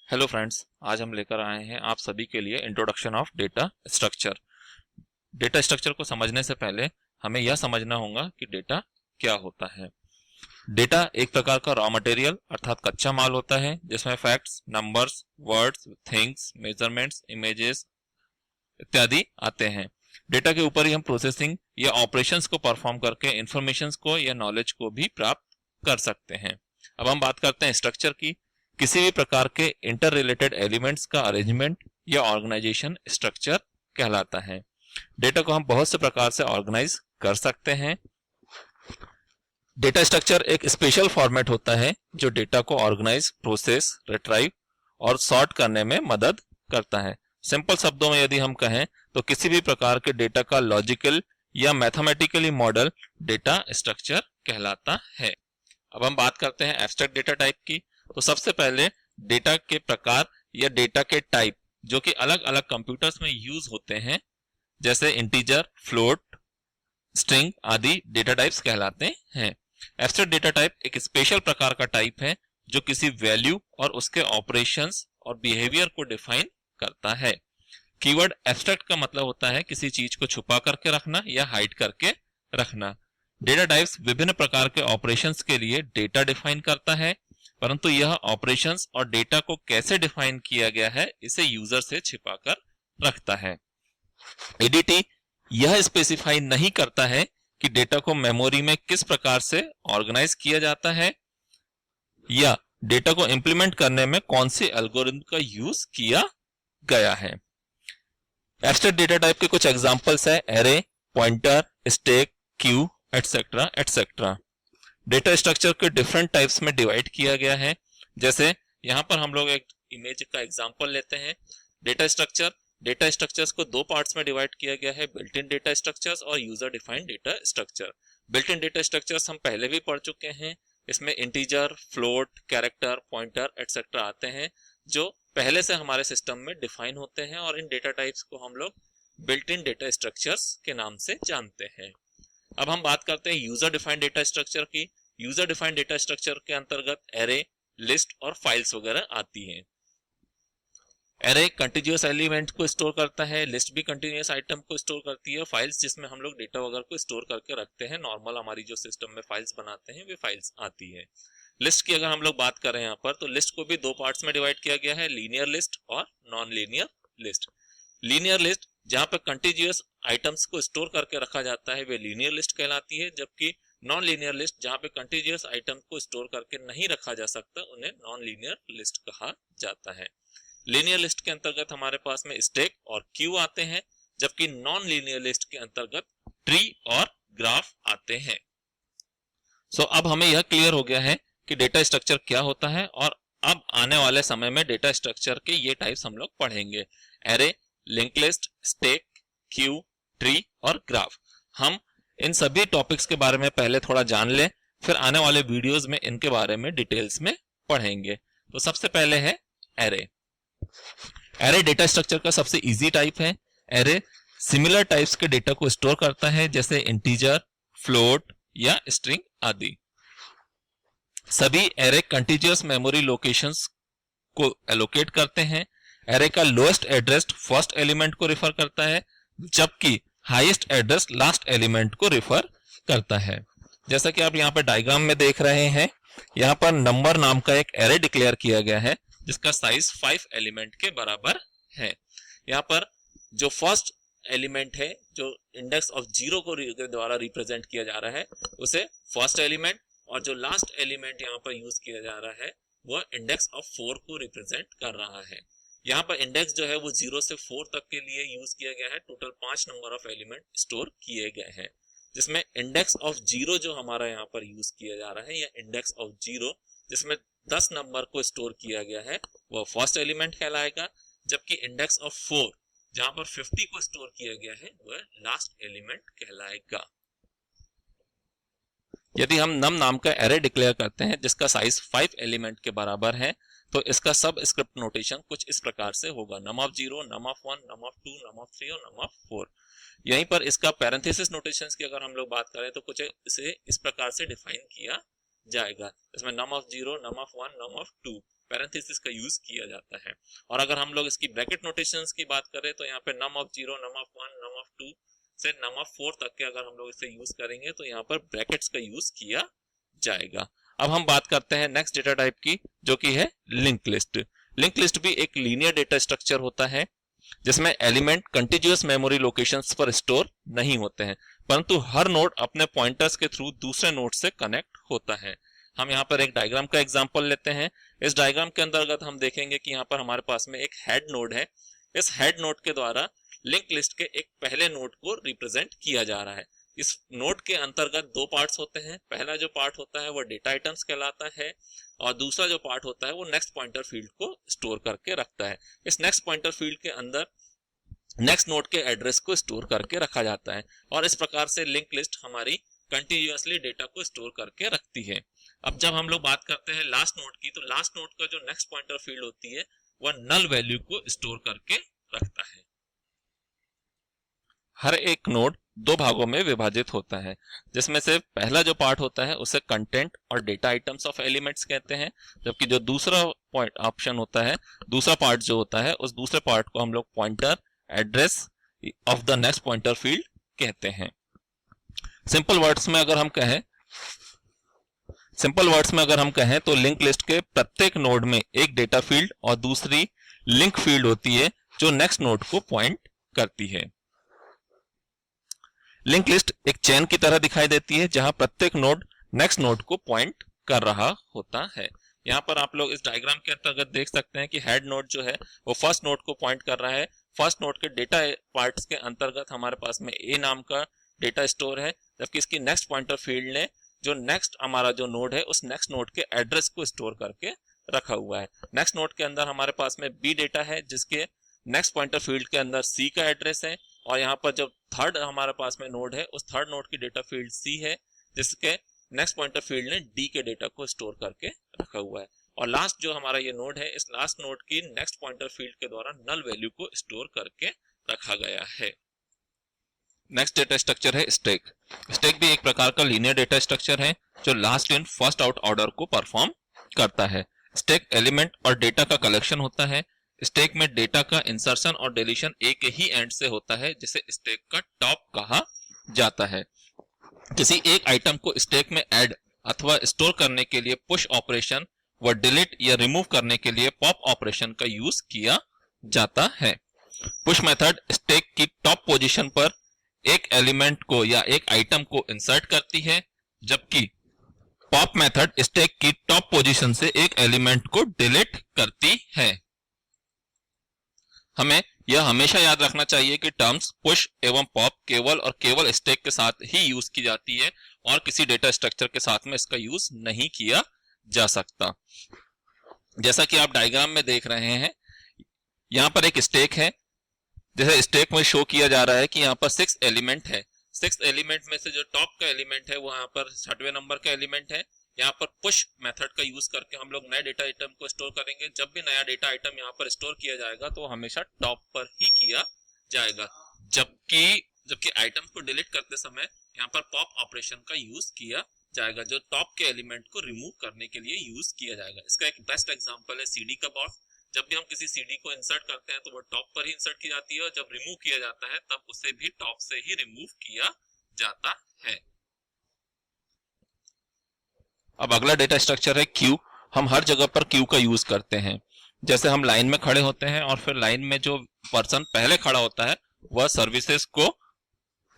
Hello friends, आज हम लेकर आए हैं आप सभी के लिए introduction of data structure. Data structure को समझने से पहले हमें यह समझना होगा कि डेटा क्या होता है। डेटा एक प्रकार का रॉ मटेरियल अर्थात कच्चा माल होता है जिसमें facts, numbers, words, things, measurements, images इत्यादि आते हैं। डेटा के ऊपर ही हम प्रोसेसिंग या ऑपरेशंस को परफॉर्म करके इंफॉर्मेशंस को या नॉलेज को भी प्राप्त कर सकते हैं। अब हम बात करते हैं स्ट्रक्चर की। किसी भी प्रकार के इंटर रिलेटेड एलिमेंट्स का अरेंजमेंट या ऑर्गेनाइजेशन स्ट्रक्चर कहलाता है। डेटा को हम बहुत से प्रकार से ऑर्गेनाइज कर सकते हैं। डेटा स्ट्रक्चर एक स्पेशल फॉर्मेट होता है जो डेटा को ऑर्गेनाइज, प्रोसेस, रिट्राइव और सॉर्ट करने में मदद करता है। सिंपल शब्दों में यदि हम कहें तो किसी भी प्रकार के डेटा का लॉजिकल या मैथमेटिकली मॉडल डेटा स्ट्रक्चर कहलाता है। अब हम बात करते हैं एब्स्ट्रैक्ट डेटा टाइप की। तो सबसे पहले डेटा के प्रकार या डेटा के टाइप जो कि अलग अलग कंप्यूटर्स में यूज होते हैं, जैसे इंटीजर, फ्लोट, स्ट्रिंग आदि डेटा टाइप्स कहलाते हैं। एब्स्ट्रैक्ट डेटा टाइप एक स्पेशल प्रकार का टाइप है जो किसी वैल्यू और उसके ऑपरेशंस और बिहेवियर को डिफाइन करता है। कीवर्ड एब्स्ट्रैक्ट का मतलब होता है किसी चीज को छुपा करके रखना या हाइड करके रखना। डेटा टाइप्स विभिन्न प्रकार के ऑपरेशंस के लिए डेटा डिफाइन करता है, परंतु यह ऑपरेशंस और डेटा को कैसे डिफाइन किया गया है इसे यूजर से छिपाकर रखता है। एडीटी यह स्पेसिफाई नहीं करता है कि डेटा को मेमोरी में किस प्रकार से ऑर्गेनाइज किया जाता है या डेटा को इंप्लीमेंट करने में कौन सी एल्गोरिथम का यूज किया गया है। एब्स्ट्रैक्ट डेटा टाइप के कुछ एग्जांपल्स है array, pointer, stack, Q etcetera etcetera. Data structure के डिफरेंट टाइप्स में डिवाइड किया गया है। जैसे यहाँ पर हम लोग एक इमेज का एग्जांपल लेते हैं। डेटा स्ट्रक्चर्स को दो पार्ट्स में डिवाइड किया गया है, बिल्ट इन डेटा स्ट्रक्चर्स और user defined data structure. Built in data structures हम पहले भी पढ़ चुके हैं। इसमें integer, float, character, pointer etcetera आते हैं जो पहले से हमारे सिस्टम में डिफाइन होते हैं और इन डेटा टाइप्स को हम लोग बिल्ट इन डेटा स्ट्रक्चर्स के नाम से जानते हैं। अब हम बात करते हैं यूजर डिफाइंड डेटा स्ट्रक्चर की। यूजर डिफाइंड डेटा स्ट्रक्चर के अंतर्गत एरे, लिस्ट और फाइल्स वगैरह आती हैं। एरे कंटीन्यूअस एलिमेंट को स्टोर करता है, लिस्ट भी कंटीन्यूअस आइटम को स्टोर करती है, फाइल्स जिसमें हम लोग डेटा वगैरह को स्टोर करके रखते हैं, नॉर्मल हमारी जो सिस्टम में फाइल्स बनाते हैं वे फाइल्स आती है। लिस्ट की अगर हम लोग बात करें यहाँ पर तो लिस्ट को भी दो पार्ट्स में डिवाइड किया गया है, लीनियर लिस्ट और non linear list. Linear list जहां पर कंटीन्यूअस आइटम्स को स्टोर करके रखा जाता है वे लीनियर लिस्ट कहलाती है, जबकि नॉन लीनियर लिस्ट जहां पे कंटीन्यूअस आइटम को स्टोर करके नहीं रखा जा सकता उन्हें नॉन लीनियर लिस्ट कहा जाता है। लीनियर लिस्ट के अंतर्गत हमारे पास में स्टैक और क्यू आते हैं, जबकि नॉन लीनियर लिस्ट के अंतर्गत ट्री और ग्राफ आते हैं। सो अब हमें यह क्लियर हो गया है कि डेटा स्ट्रक्चर क्या होता है और अब आने वाले समय में डेटा स्ट्रक्चर के ये टाइप्स हम लोग पढ़ेंगे, array, link list, stack, Q, tree और ग्राफ। हम इन सभी टॉपिक्स के बारे में पहले थोड़ा जान लें, फिर आने वाले वीडियोस में इनके बारे में डिटेल्स में पढ़ेंगे। तो सबसे पहले है एरे। एरे डेटा स्ट्रक्चर का सबसे इजी टाइप है। एरे सिमिलर टाइप्स के डेटा को स्टोर करता है जैसे इंटीजर, फ्लोट या स्ट्रिंग आदि। सभी एरे कंटीन्यूअस मेमोरी लोकेशंस को एलोकेट करते हैं। एरे का लोएस्ट एड्रेस फर्स्ट एलिमेंट को रिफर करता है, जबकि हाईएस्ट एड्रेस लास्ट एलिमेंट को रिफर करता है। जैसा कि आप यहाँ पर डायग्राम में देख रहे हैं, यहाँ पर नंबर नाम का एक एरे डिक्लेयर किया गया है जिसका साइज 5 एलिमेंट के बराबर है। यहाँ पर जो फर्स्ट एलिमेंट है जो इंडेक्स ऑफ 0 को द्वारा रिप्रेजेंट किया जा रहा है उसे फर्स्ट एलिमेंट, और जो लास्ट एलिमेंट यहाँ पर यूज किया जा रहा है वो इंडेक्स ऑफ 4 को रिप्रेजेंट कर रहा है। यहाँ पर इंडेक्स जो है वो 0 से 4 तक के लिए यूज किया गया है। Total 5 number of element store किए गए हैं, जिसमें इंडेक्स ऑफ 0 जो हमारा यहाँ पर यूज किया जा रहा है या इंडेक्स ऑफ 0 जिसमें 10 नंबर को स्टोर किया गया है वो फर्स्ट एलिमेंट कहलाएगा, जबकि इंडेक्स ऑफ 4 जहां पर 50 को स्टोर किया गया है वह लास्ट एलिमेंट कहलाएगा। यदि हम नम नाम का एरे डिक्लेयर करते हैं जिसका साइज 5 एलिमेंट के बराबर है तो इसका सब स्क्रिप्ट नोटेशन कुछ इस प्रकार से होगा, num of 0, num of 1, num of 2, num of 3 और नम ऑफ 4। यहीं पर इसका पैरेंथेसिस नोटेशंस की अगर हम लोग बात करें तो कुछ इसे इस प्रकार से डिफाइन किया जाएगा। इसमें num of 0, num of 1, num of 2 parenthesis का यूज किया जाता है। और अगर हम लोग इसकी ब्रैकेट नोटेशंस की बात करें तो यहाँ पे num of 0, num of 1, num of 2 से num of 4 तक के अगर हम लोग इसे यूज करेंगे तो यहाँ पर ब्रैकेट्स का यूज किया जाएगा। अब हम बात करते हैं नेक्स्ट डेटा टाइप की, जो कि है लिंक लिस्ट। लिंक लिस्ट भी एक लीनियर डेटा स्ट्रक्चर होता है जिसमें एलिमेंट कंटिन्यूअस मेमोरी लोकेशंस पर स्टोर नहीं होते हैं, परंतु हर नोड अपने पॉइंटर्स के थ्रू दूसरे नोड से कनेक्ट होता है। हम यहाँ पर एक डायग्राम का एग्जांपल लेते हैं। इस डायग्राम के अंतर्गत हम देखेंगे कि यहाँ पर हमारे पास में एक हेड नोड है। इस हेड नोड के द्वारा लिंक लिस्ट के एक पहले नोड को रिप्रेजेंट किया जा रहा है। इस नोड के अंतर्गत दो पार्ट्स होते हैं। पहला जो पार्ट होता है वो डेटा आइटम्स कहलाता है और दूसरा जो पार्ट होता है वो नेक्स्ट पॉइंटर फील्ड को स्टोर करके रखता है। इस नेक्स्ट पॉइंटर फील्ड के अंदर नेक्स्ट नोड के एड्रेस को स्टोर करके रखा जाता है और इस प्रकार से लिंक लिस्ट हमारी कंटिन्यूअसली डेटा को स्टोर करके रखती है। अब जब हम लोग बात करते हैं लास्ट नोड की, तो लास्ट नोड का जो नेक्स्ट पॉइंटर फील्ड होती है वह नल वैल्यू को स्टोर करके रखता है। हर एक नोड दो भागों में विभाजित होता है, जिसमें से पहला जो पार्ट होता है उसे कंटेंट और डेटा आइटम्स ऑफ एलिमेंट्स कहते हैं, जबकि जो दूसरा पॉइंट ऑप्शन होता है, दूसरा पार्ट जो होता है, उस दूसरे पार्ट को हम लोग pointer address of the next pointer field कहते हैं। सिंपल वर्ड्स में अगर हम कहें तो लिंक लिस्ट के प्रत्येक नोड में एक डेटा फील्ड और दूसरी लिंक फील्ड होती है जो नेक्स्ट नोड को पॉइंट करती है। लिंक लिस्ट एक चेन की तरह दिखाई देती है जहां प्रत्येक नोड नेक्स्ट नोड को पॉइंट कर रहा होता है। यहाँ पर आप लोग इस डायग्राम के अंतर्गत देख सकते हैं कि हेड नोड जो है वो फर्स्ट नोड को पॉइंट कर रहा है। फर्स्ट नोड के डेटा पार्ट्स के अंतर्गत हमारे पास में ए नाम का डेटा स्टोर है, जबकि इसकी नेक्स्ट पॉइंटर फील्ड ने जो नेक्स्ट हमारा जो नोड है उस नेक्स्ट नोड के एड्रेस को स्टोर करके रखा हुआ है। नेक्स्ट नोड के अंदर हमारे पास में बी डेटा है जिसके नेक्स्ट पॉइंटर फील्ड के अंदर सी का एड्रेस है और यहाँ पर जब थर्ड हमारे पास में नोड है उस थर्ड नोड की डेटा फील्ड सी है जिसके नेक्स्ट पॉइंटर फील्ड ने डी के डेटा को स्टोर करके रखा हुआ है। और लास्ट जो हमारा ये नोड है, इस लास्ट नोड की नेक्स्ट पॉइंटर फील्ड के द्वारा नल वैल्यू को स्टोर करके रखा गया है। नेक्स्ट डेटा स्ट्रक्चर है स्टैक। स्टैक भी एक प्रकार का लीनियर डेटा स्ट्रक्चर है जो last in first out order को परफॉर्म करता है। स्टैक एलिमेंट और डेटा का कलेक्शन होता है। स्टैक में डेटा का इंसर्शन और डिलीशन एक ही एंड से होता है जिसे स्टैक का टॉप कहा जाता है। किसी एक आइटम को स्टैक में ऐड अथवा स्टोर करने के लिए पुश ऑपरेशन व डिलीट या रिमूव करने के लिए पॉप ऑपरेशन का यूज किया जाता है। पुश मेथड स्टैक की टॉप पोजीशन पर एक एलिमेंट को या एक आइटम को इंसर्ट करती है, जबकि पॉप मेथड स्टैक की टॉप पोजीशन से एक एलिमेंट को डिलीट करती है। हमें यह हमेशा याद रखना चाहिए कि टर्म्स पुश एवं पॉप केवल और केवल स्टैक के साथ ही यूज की जाती है और किसी डेटा स्ट्रक्चर के साथ में इसका यूज नहीं किया जा सकता। जैसा कि आप डायग्राम में देख रहे हैं, यहाँ पर एक स्टैक है। जैसे स्टैक में शो किया जा रहा है कि यहाँ पर 6 एलिमेंट है। 6 एलिमेंट में से जो टॉप का एलिमेंट है वो यहाँ पर 6वें नंबर का एलिमेंट है। यहाँ पर पुश मेथड का यूज करके हम लोग नए डेटा आइटम को स्टोर करेंगे। जब भी नया डेटा आइटम यहाँ पर स्टोर किया जाएगा तो हमेशा टॉप पर ही किया जाएगा, जबकि आइटम को डिलीट करते समय यहाँ पर पॉप ऑपरेशन का यूज किया जाएगा जो टॉप के एलिमेंट को रिमूव करने के लिए यूज किया जाएगा। इसका एक बेस्ट एग्जांपल है सीडी का बॉक्स। जब भी हम किसी सीडी को इंसर्ट करते हैं तो वो टॉप पर ही इंसर्ट की जाती है और जब रिमूव किया जाता है तब उसे भी टॉप से ही रिमूव किया जाता है। अब अगला डेटा स्ट्रक्चर है क्यू। हम हर जगह पर क्यू का यूज करते हैं। जैसे हम लाइन में खड़े होते हैं और फिर लाइन में जो पर्सन पहले खड़ा होता है वह सर्विसेज को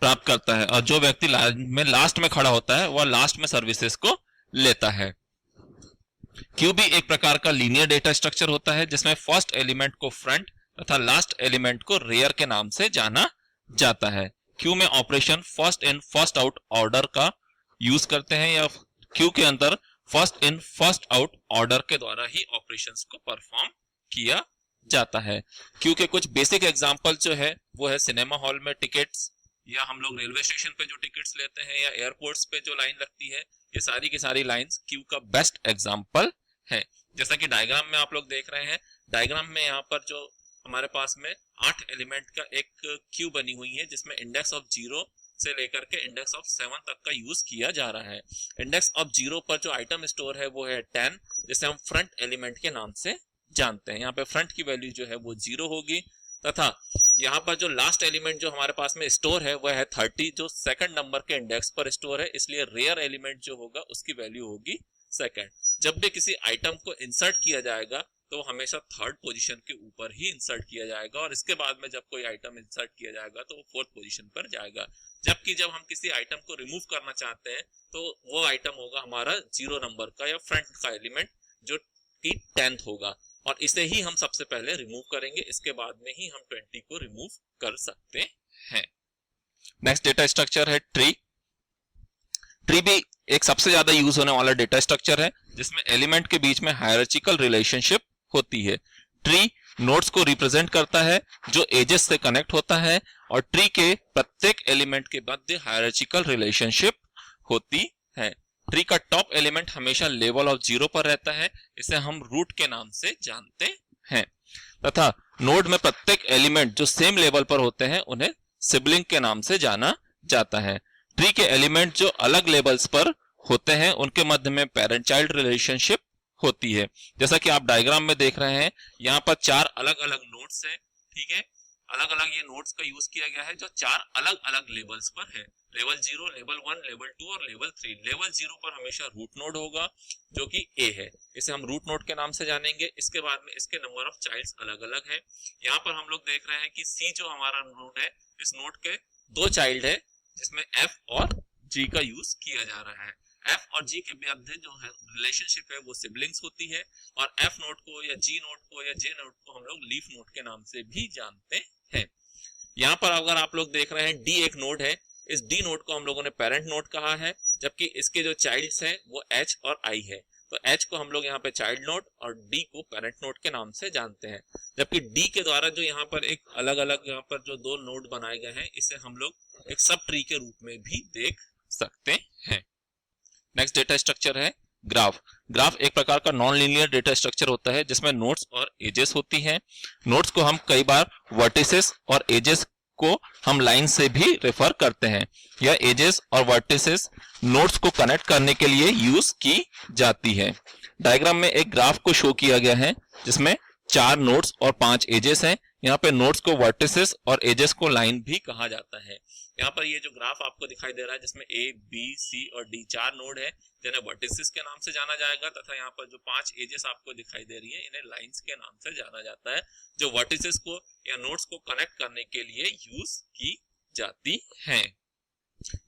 प्राप्त करता है और जो व्यक्ति लाइन में लास्ट में खड़ा होता है वह लास्ट में सर्विसेज को लेता है। क्यू भी एक प्रकार का लीनियर डेटा स्ट्रक्चर होता है जिसमें फर्स्ट एलिमेंट को फ्रंट तथा लास्ट एलिमेंट को रेयर के नाम से जाना जाता है। क्यू में operation first in first out order का यूज करते हैं या क्यू के अंदर first in first out order के द्वारा ही ऑपरेशंस को परफॉर्म किया जाता है। क्यू के कुछ बेसिक एग्जांपल जो है वो है सिनेमा हॉल में टिकट्स, या हम लोग रेलवे स्टेशन पे जो टिकट्स लेते हैं, या एयरपोर्ट्स पे जो लाइन लगती है। ये सारी की सारी लाइंस क्यू का बेस्ट एग्जांपल है। जैसा कि डायग्राम में आप लोग देख रहे हैं, डायग्राम में यहाँ पर जो हमारे पास में 8 एलिमेंट का एक क्यू बनी हुई है जिसमें इंडेक्स ऑफ 0 से लेकर के इंडेक्स ऑफ 7 तक का यूज किया जा रहा है। इंडेक्स ऑफ 0 पर जो आइटम स्टोर है वो है 10, जिसे हम फ्रंट एलिमेंट के नाम से जानते हैं। यहाँ पे फ्रंट की वैल्यू जो है वो 0 होगी, तथा यहाँ पर जो लास्ट एलिमेंट जो हमारे पास में स्टोर है वह है 30, जो सेकंड नंबर के इंडेक्स पर स्टोर है, इसलिए रेयर एलिमेंट जो होगा उसकी वैल्यू होगी सेकंड। जब भी किसी आइटम को इंसर्ट किया जाएगा तो हमेशा थर्ड पोजीशन के ऊपर ही इंसर्ट किया जाएगा, और इसके बाद में जब कोई आइटम इंसर्ट किया जाएगा तो वो फोर्थ पोजीशन पर जाएगा। जबकि जब हम किसी आइटम को रिमूव करना चाहते हैं तो वो आइटम होगा हमारा 0 नंबर का या फ्रंट का एलिमेंट, जो कि 10th होगा, और इसे ही हम सबसे पहले रिमूव करेंगे, इसके बाद में ही हम 20 को रिमूव कर सकते हैं। नेक्स्ट डेटा स्ट्रक्चर है ट्री। ट्री भी एक सबसे ज्यादा यूज होने वाला डेटा स्ट्रक्चर है, जिसमें एलिमेंट के बीच में हायरार्चिकल रिलेशनशिप होती है। ट्री नोड्स को रिप्रेजेंट करता है जो एजेस से कनेक्ट होता है, और ट्री के प्रत्येक एलिमेंट के मध्य हायरार्चिकल रिलेशनशिप होती है। ट्री का टॉप एलिमेंट हमेशा लेवल ऑफ 0 पर रहता है, इसे हम रूट के नाम से जानते हैं, तथा नोड में प्रत्येक एलिमेंट जो सेम लेवल पर होते हैं उन्हें सिबलिंग के नाम से जाना जाता है। ट्री के एलिमेंट जो अलग लेवल्स पर होते हैं उनके मध्य में पेरेंट चाइल्ड रिलेशनशिप होती है। जैसा कि आप डायग्राम में देख रहे हैं, यहाँ पर 4 अलग अलग नोड्स हैं, ठीक है, अलग अलग ये नोड्स का यूज किया गया है जो 4 अलग अलग लेवल्स पर है, लेवल 0, लेवल 1, लेवल 2 और लेवल 3। लेवल 0 पर हमेशा रूट नोड होगा जो कि A है, इसे हम रूट नोड के नाम से जानेंगे। इसके बाद में इसके नंबर ऑफ चाइल्ड्स अलग अलग है। यहाँ पर हम लोग देख रहे हैं कि C जो हमारा नोड है, इस नोड के 2 चाइल्ड है, जिसमें F और G का यूज किया जा रहा है। F और G के मध्य जो है रिलेशनशिप है वो सिबलिंग्स होती है, और F नोड को या G नोड को या J नोड को हम लोग लीफ नोड के नाम से भी जानते हैं। यहाँ पर अगर आप लोग देख रहे हैं D एक नोड है, इस D नोड को हम लोगों ने पेरेंट नोड कहा है, जबकि इसके जो चाइल्ड्स हैं वो H और I है, तो H को हम लोग यहाँ पे चाइल्ड नोड और D को पेरेंट नोड के नाम से जानते हैं। जबकि D के द्वारा जो यहाँ पर एक अलग अलग यहाँ पर जो 2 नोड बनाए गए हैं, इसे हम लोग एक सब ट्री के रूप में भी देख सकते हैं। नेक्स्ट डेटा स्ट्रक्चर है ग्राफ। ग्राफ एक प्रकार का नॉन लीनियर डेटा स्ट्रक्चर होता है जिसमें नोड्स और एजेस होती हैं। नोड्स को हम कई बार वर्टिसेस और एजेस को हम लाइन से भी रेफर करते हैं। यह एजेस और वर्टिसेस नोड्स को कनेक्ट करने के लिए यूज की जाती है। डायग्राम में एक ग्राफ को शो किया गया है जिसमें 4 नोड्स और 5 एजेस हैं। यहाँ पे नोड्स को वर्टिसेस और एजेस को लाइन भी कहा जाता है। यहाँ पर ये जो ग्राफ आपको दिखाई दे रहा है जिसमें A, B, C और D 4 नोड है, जिन्हें वर्टिसेस के नाम से जाना जाएगा, तथा यहाँ पर जो 5 एजेस आपको दिखाई दे रही है इन्हें लाइंस के नाम से जाना जाता है, जो वर्टिसेस को या नोड्स को कनेक्ट करने के लिए यूज की जाती हैं।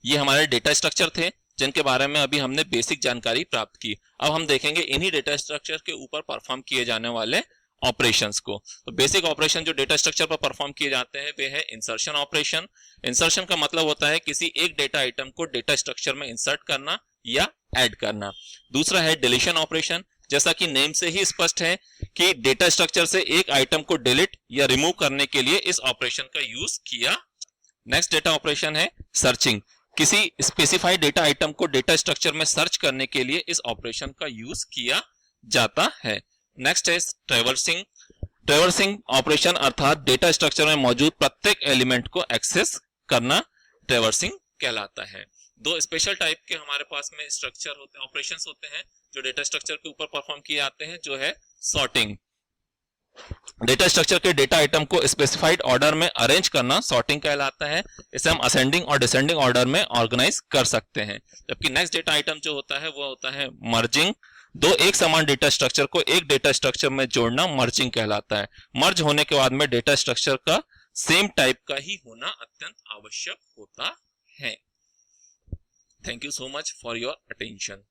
ये हमारे डेटा स्ट्रक्चर थे जिनके बारे में अभी हमने बेसिक जानकारी प्राप्त की। अब हम देखेंगे इन्हीं डेटा स्ट्रक्चर के ऊपर परफॉर्म किए जाने वाले ऑपरेशंस को। तो बेसिक ऑपरेशन जो डेटा स्ट्रक्चर पर परफॉर्म किए जाते हैं वे है इंसर्शन ऑपरेशन। इंसर्शन का मतलब होता है किसी एक डेटा आइटम को डेटा स्ट्रक्चर में इंसर्ट करना या ऐड करना। दूसरा है डिलीशन ऑपरेशन। जैसा कि नेम से ही स्पष्ट है कि डेटा स्ट्रक्चर से एक आइटम को डिलीट या रिमूव करने के लिए इस ऑपरेशन का यूज किया। नेक्स्ट डेटा ऑपरेशन है सर्चिंग। किसी स्पेसिफाइड डेटा आइटम को डेटा स्ट्रक्चर में सर्च करने के लिए इस ऑपरेशन का यूज किया जाता है। नेक्स्ट है ट्रैवर्सिंग। ट्रैवर्सिंग ऑपरेशन अर्थात डेटा स्ट्रक्चर में मौजूद प्रत्येक एलिमेंट को एक्सेस करना ट्रैवर्सिंग कहलाता है। 2 स्पेशल टाइप के हमारे पास में स्ट्रक्चर होते हैं, ऑपरेशंस होते हैं जो डेटा स्ट्रक्चर के ऊपर परफॉर्म किए जाते हैं, जो है सॉर्टिंग। डेटा स्ट्रक्चर के डेटा आइटम को स्पेसिफाइड ऑर्डर में अरेंज करना सॉर्टिंग कहलाता है। इसे हम असेंडिंग और डिसेंडिंग ऑर्डर में ऑर्गेनाइज कर सकते हैं। जबकि नेक्स्ट डेटा आइटम जो होता है वो होता है मर्जिंग। 2 एक समान डेटा स्ट्रक्चर को एक डेटा स्ट्रक्चर में जोड़ना मर्जिंग कहलाता है। मर्ज होने के बाद में डेटा स्ट्रक्चर का सेम टाइप का ही होना अत्यंत आवश्यक होता है। Thank you so much for your attention.